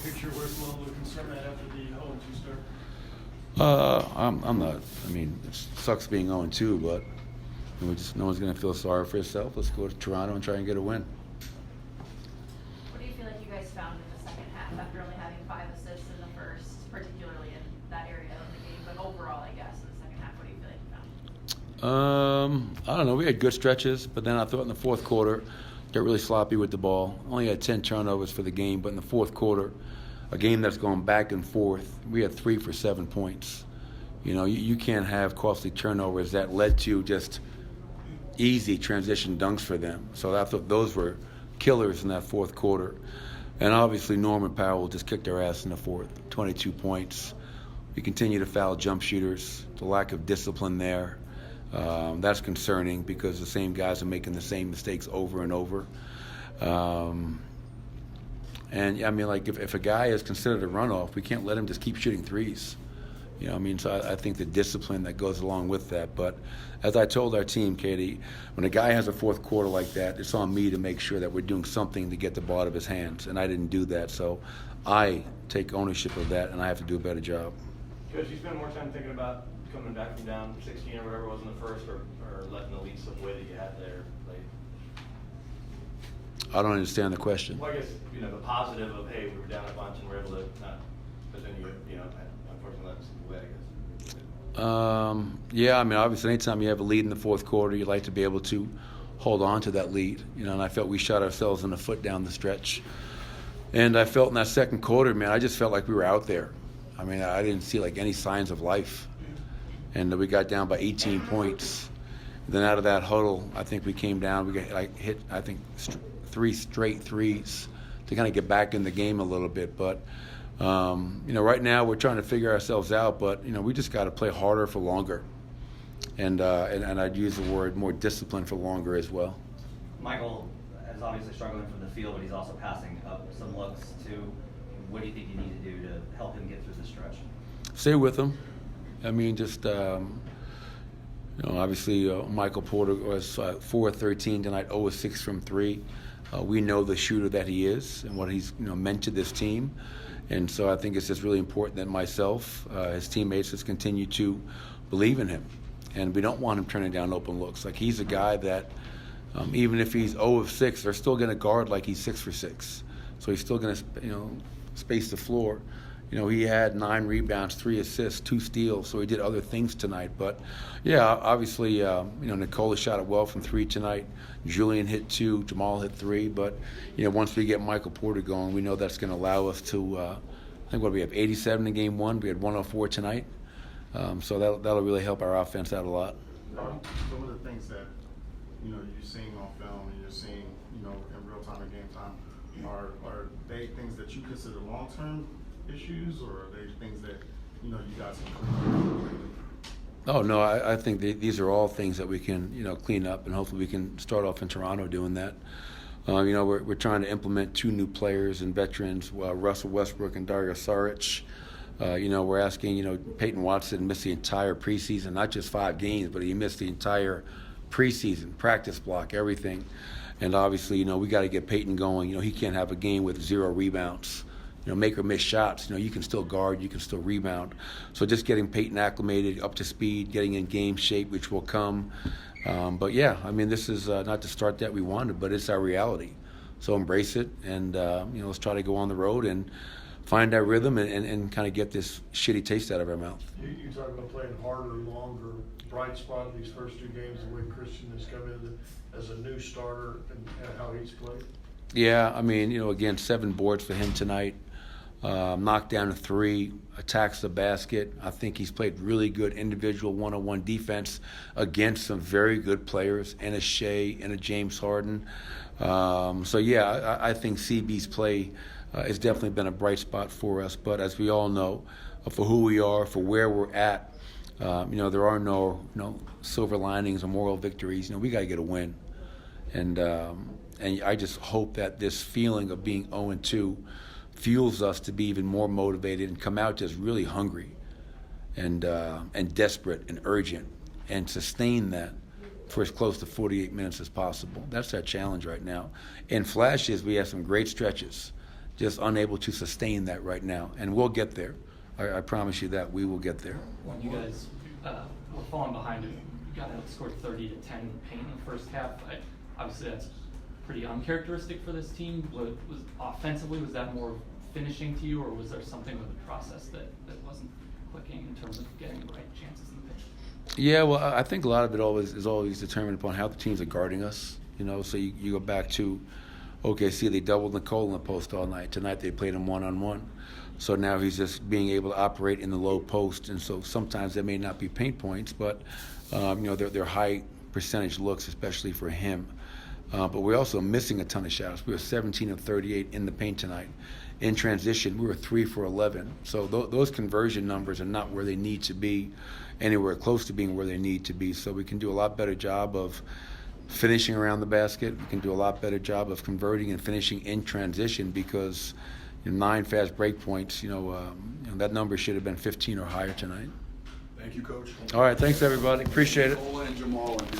picture where's the level of concern at after the 0-2 start? I'm not. I mean, it sucks being 0-2, but no one's going to feel sorry for yourself. Let's go to Toronto and try and get a win. What do you feel like you guys found in the second half after only having 5 assists in the first, particularly in that area of the game, but overall, I guess, in the second half, what do you feel like you found? I don't know. We had good stretches, but then I thought in the fourth quarter, got really sloppy with the ball. Only had 10 turnovers for the game, but in the fourth quarter, a game that's going back and forth, we had 3 for 7 points. You know, you can't have costly turnovers that led to just easy transition dunks for them. So I thought those were killers in that fourth quarter. And obviously Norman Powell just kicked our ass in the fourth, 22 points. We continue to foul jump shooters, the lack of discipline there. That's concerning because the same guys are making the same mistakes over and over. And I mean, like if a guy is considered a runoff, we can't let him just keep shooting threes. You know what I mean? So I think the discipline that goes along with that. But as I told our team, Katie, when a guy has a fourth quarter like that, it's on me to make sure that we're doing something to get the ball out of his hands. And I didn't do that. So I take ownership of that, and I have to do a better job. Coach, you spend more time thinking about coming back from down 16 or whatever it was in the first, or letting the lead slip away that you had there late? I don't understand the question. Well, I guess, the positive of, hey, we were down a bunch and we're able to not, but then unfortunately let it slip away, I guess. Yeah, I mean, obviously anytime you have a lead in the fourth quarter, you like to be able to hold on to that lead, and I felt we shot ourselves in the foot down the stretch. And I felt in that second quarter, man, I just felt like we were out there. I mean, I didn't see like any signs of life. And we got down by 18 points. Then out of that huddle, I think we came down. We hit, I think, 3 straight threes to kind of get back in the game a little bit. But, right now we're trying to figure ourselves out. But, we just got to play harder for longer. And I'd use the word more discipline for longer as well. Michael is obviously struggling from the field, but he's also passing up some looks too. What do you think you need to do to help him get through the stretch? Stay with him. I mean, just, obviously Michael Porter was 4-13 tonight, 0-6 from 3. We know the shooter that he is and what he's meant to this team. And so I think it's just really important that myself, his teammates, just continue to believe in him. And we don't want him turning down open looks. Like, he's a guy that even if he's 0-6, they're still going to guard like he's 6 for 6. So he's still going to, space the floor. He had 9 rebounds, 3 assists, 2 steals, so he did other things tonight. But, yeah, obviously, Nikola shot it well from 3 tonight. Julian hit 2, Jamal hit 3. But, once we get Michael Porter going, we know that's going to allow us to, I think, we have 87 in game 1. We had 104 tonight. So that'll really help our offense out a lot. Some of the things that, you're seeing on film and you're seeing, in real time and game time, are they things that you consider long-term issues, or are they things that you guys can clean up? Oh no, I think these are all things that we can clean up, and hopefully we can start off in Toronto doing that. We're trying to implement 2 new players and veterans, Russell Westbrook and Dario Saric. We're asking, Peyton Watson missed the entire preseason, not just 5 games, but he missed the entire preseason, practice block, everything. And obviously, we got to get Peyton going. He can't have a game with 0 rebounds. Make or miss shots. You can still guard, you can still rebound. So just getting Peyton acclimated, up to speed, getting in game shape, which will come. But yeah, I mean, this is not the start that we wanted, but it's our reality. So embrace it, and let's try to go on the road and find our rhythm and kind of get this shitty taste out of our mouth. You talk about playing harder, longer, bright spot in these first 2 games, the way Christian has come in as a new starter and how he's played. Yeah, I mean, again, 7 boards for him tonight. Knocked down a 3, attacks the basket. I think he's played really good individual one-on-one defense against some very good players, and a Shea and a James Harden. So yeah, I think CB's play has definitely been a bright spot for us. But as we all know, for who we are, for where we're at, there are no silver linings or moral victories. We got to get a win. And I just hope that this feeling of being 0-2 fuels us to be even more motivated and come out just really hungry and desperate and urgent, and sustain that for as close to 48 minutes as possible. That's our challenge right now. In flashes, we have some great stretches. just unable to sustain that right now. And we'll get there. I promise you that we will get there. When you guys were falling behind, you got outscored 30-10 in paint in the first half. Obviously, that's pretty uncharacteristic for this team. Was offensively, was that more finishing to you, or was there something with the process that wasn't clicking in terms of getting the right chances in the pitch? Yeah, well, I think a lot of it is always determined upon how the teams are guarding us. So you go back to OKC, they doubled Nikola in the post all night. Tonight they played him one-on-one. So now he's just being able to operate in the low post, and so sometimes there may not be paint points, but they're high percentage looks, especially for him. But we're also missing a ton of shots. We were 17 of 38 in the paint tonight. In transition, we were 3 for 11. So those conversion numbers are not where they need to be, anywhere close to being where they need to be. So we can do a lot better job of finishing around the basket. We can do a lot better job of converting and finishing in transition, because 9 fast break points, that number should have been 15 or higher tonight. Thank you, Coach. All right, thanks everybody. Appreciate it. Nikola and Jamal and